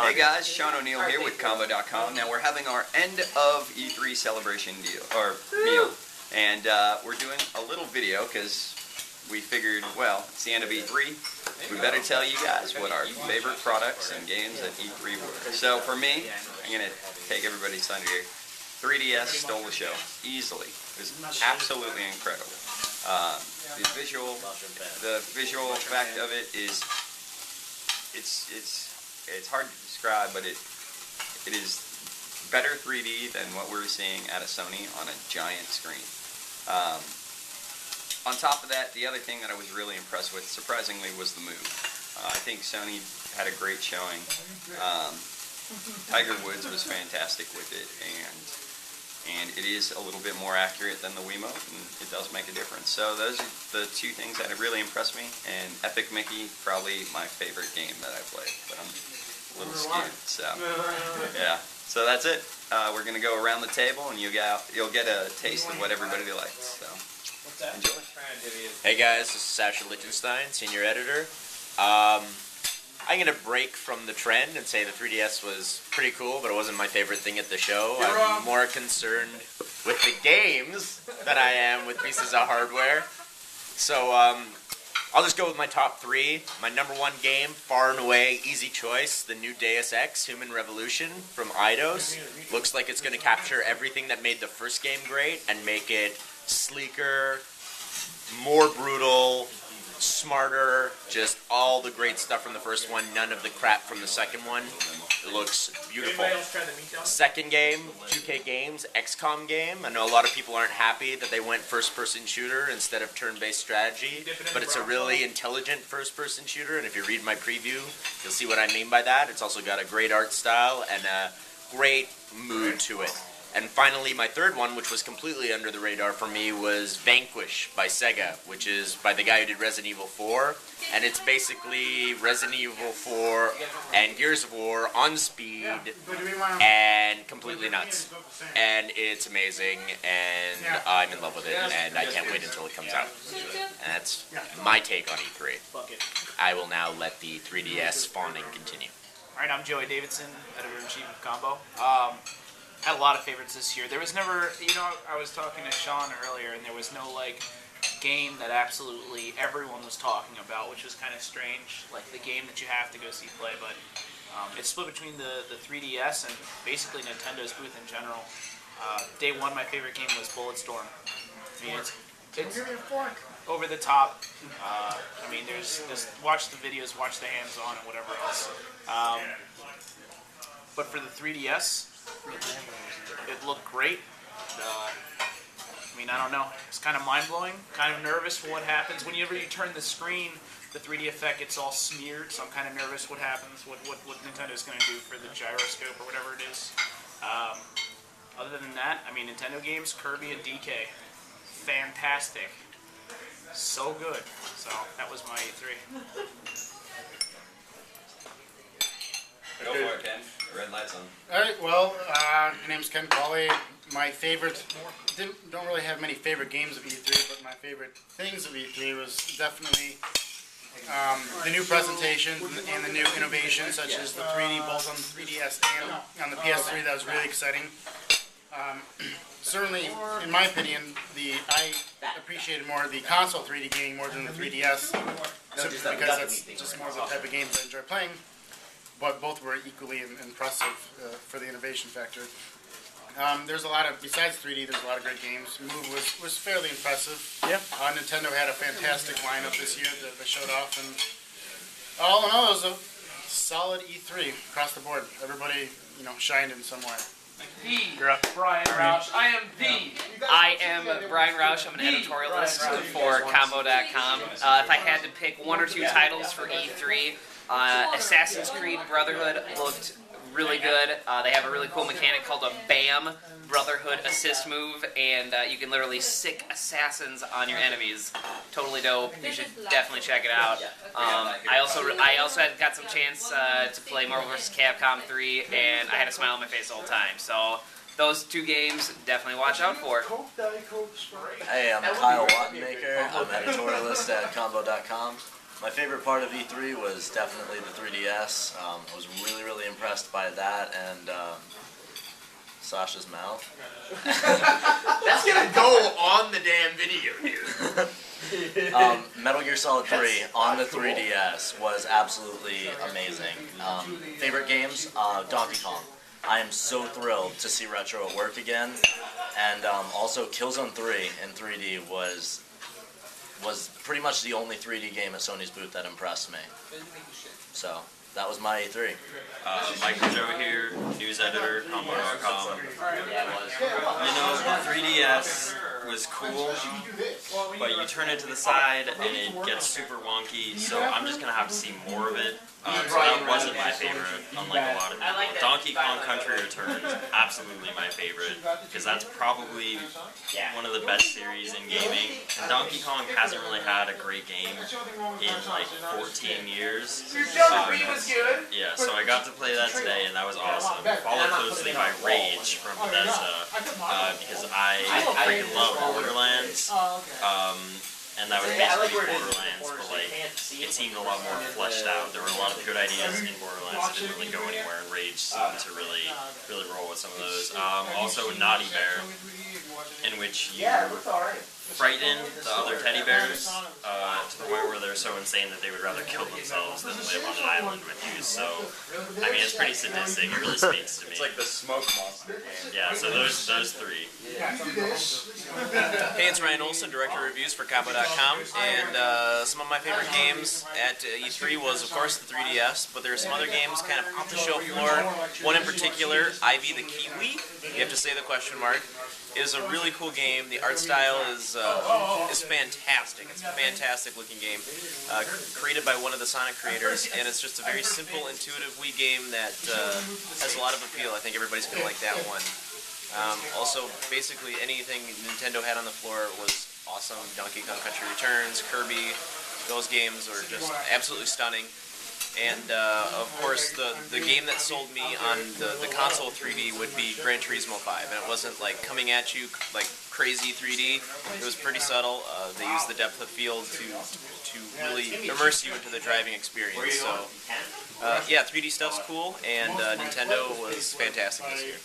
Hey guys, Sean O'Neill here with Kombo.com. Now we're having our end of E3 celebration meal, and we're doing a little video because we figured, well, it's the end of E3. We better tell you guys what our favorite products and games at E3 were. So for me, I'm gonna take everybody's thunder here. 3DS stole the show easily. It was absolutely incredible. The visual effect of it is it's hard to describe, but it is better 3D than what we're seeing at a Sony on a giant screen. On top of that, the other thing that I was really impressed with, surprisingly, was the Move. I think Sony had a great showing. Tiger Woods was fantastic with it, and it is a little bit more accurate than the Wiimote, and it does make a difference. So those are the two things that have really impressed me, and Epic Mickey, probably my favorite game that I played, but I'm a little skewed, so yeah. So that's it. We're going to go around the table, and you'll get a taste of what everybody likes, so enjoy. Hey guys, this is Sasha Lichtenstein, Senior Editor. I'm going to break from the trend and say the 3DS was pretty cool, but it wasn't my favorite thing at the show. I'm more concerned with the games than I am with pieces of hardware. So I'll just go with my top three. My number one game, far and away, easy choice, the new Deus Ex Human Revolution from Eidos. Looks like it's going to capture everything that made the first game great and make it sleeker, more brutal, smarter, just all the great stuff from the first one, none of the crap from the second one. It looks beautiful. Second game, 2K Games, XCOM game. I know a lot of people aren't happy that they went first-person shooter instead of turn-based strategy, but it's a really intelligent first-person shooter, and if you read my preview, you'll see what I mean by that. It's also got a great art style and a great mood to it. And finally, my third one, which was completely under the radar for me, was Vanquish by Sega, which is by the guy who did Resident Evil 4. And it's basically Resident Evil 4 and Gears of War on speed and completely nuts. And it's amazing, and I'm in love with it, and I can't wait until it comes out. And that's my take on E3. I will now let the 3DS fawning continue. Alright, I'm Joey Davidson, Editor-in-Chief of Kombo. Had a lot of favorites this year. There was never, I was talking to Sean earlier, and there was no, game that absolutely everyone was talking about, which was kind of strange, like the game that you have to go see play, but it's split between the 3DS and basically Nintendo's booth in general. Day one, my favorite game was Bulletstorm. I mean, it's over the top. I mean, there's just watch the videos, watch the hands-on, and whatever else. But for the 3DS, it looked great. I mean, I don't know. It's kind of mind-blowing. Kind of nervous for what happens. Whenever you turn the screen, the 3D effect gets all smeared, so I'm kind of nervous what happens, what Nintendo's going to do for the gyroscope or whatever it is. Other than that, I mean, Nintendo games, Kirby and DK. Fantastic. So good. So, that was my E3. Go for it, Ken. Red light's on. Alright, well, my name's Ken Pauley. My favorite, don't really have many favorite games of E3, but my favorite things of E3 was definitely the new presentations and the new innovations, such as the 3D, both on the 3DS and on the PS3. That was really exciting. Certainly, in my opinion, I appreciated more the console 3D gaming more than the 3DS, simply because that's just more of the type of games I enjoy playing. But both were equally impressive for the innovation factor. There's a lot of, besides 3D, there's a lot of great games. Move was fairly impressive. Yeah. Nintendo had a fantastic lineup this year that they showed off, and all in all, it was a solid E3 across the board. Everybody, shined in some way. Brian Roush. I am Brian Roush. I'm an editorialist for Kombo.com. If I had to pick one or two titles for E3, Assassin's Creed Brotherhood looked really good. They have a really cool mechanic called a BAM, Brotherhood Assist Move, and you can literally sick assassins on your enemies. Totally dope. You should definitely check it out. I also got some chance to play Marvel vs. Capcom 3, and I had a smile on my face the whole time. So those two games, definitely watch out for. Hey, I'm Kyle Wattenmaker. I'm editorialist at Kombo.com. My favorite part of E3 was definitely the 3DS. I was really, really impressed by that and Sasha's mouth. That's gonna go on the damn video, dude. Metal Gear Solid 3 on the 3DS was absolutely amazing. Favorite games? Donkey Kong. I am so thrilled to see Retro at work again. And also Killzone 3 in 3D was pretty much the only 3D game at Sony's booth that impressed me. So, that was my E3. Michael Joe here, news editor, Kombo.com. You know, the 3DS was cool, but you turn it to the side and it gets super wonky, so I'm just going to have to see more of it. So that wasn't my favorite, unlike a lot of people. Donkey Kong Country Returns, absolutely my favorite, because that's probably one of the best series in gaming. And Donkey Kong hasn't really had a great game in like 14 years. Yeah, so I got to play that today, and that was awesome. Followed closely by Rage from Bethesda, because I freaking love Borderlands. And that was basically Borderlands, but like, it seemed a lot more fleshed out. There were a lot of good ideas in Borderlands that didn't really go anywhere, and Rage seemed to really roll with some of those. Also, Naughty Bear, in which you frighten the other teddy bears to the point where they're so insane that they would rather kill themselves than live on an island with you. So, I mean, it's pretty sadistic. It really speaks to me. It's like the smoke monster. Yeah, so those three. Hey, it's Ryan Olson, Director of Reviews for Kombo.com, and some of my favorite games at E3 was, of course, the 3DS, but there are some other games kind of off the show floor. One in particular, Ivy the Kiwi, you have to say the question mark, is a really cool game. The art style is fantastic. It's a fantastic looking game, created by one of the Sonic creators, and it's just a very simple, intuitive Wii game that has a lot of appeal. I think everybody's going to like that one. Also, basically anything Nintendo had on the floor was awesome. Donkey Kong Country Returns, Kirby, those games were just absolutely stunning. And of course, the game that sold me on the console 3D would be Gran Turismo 5, and it wasn't like coming at you like crazy 3D. It was pretty subtle. They used the depth of field to really immerse you into the driving experience. So yeah, 3D stuff's cool, and Nintendo was fantastic this year.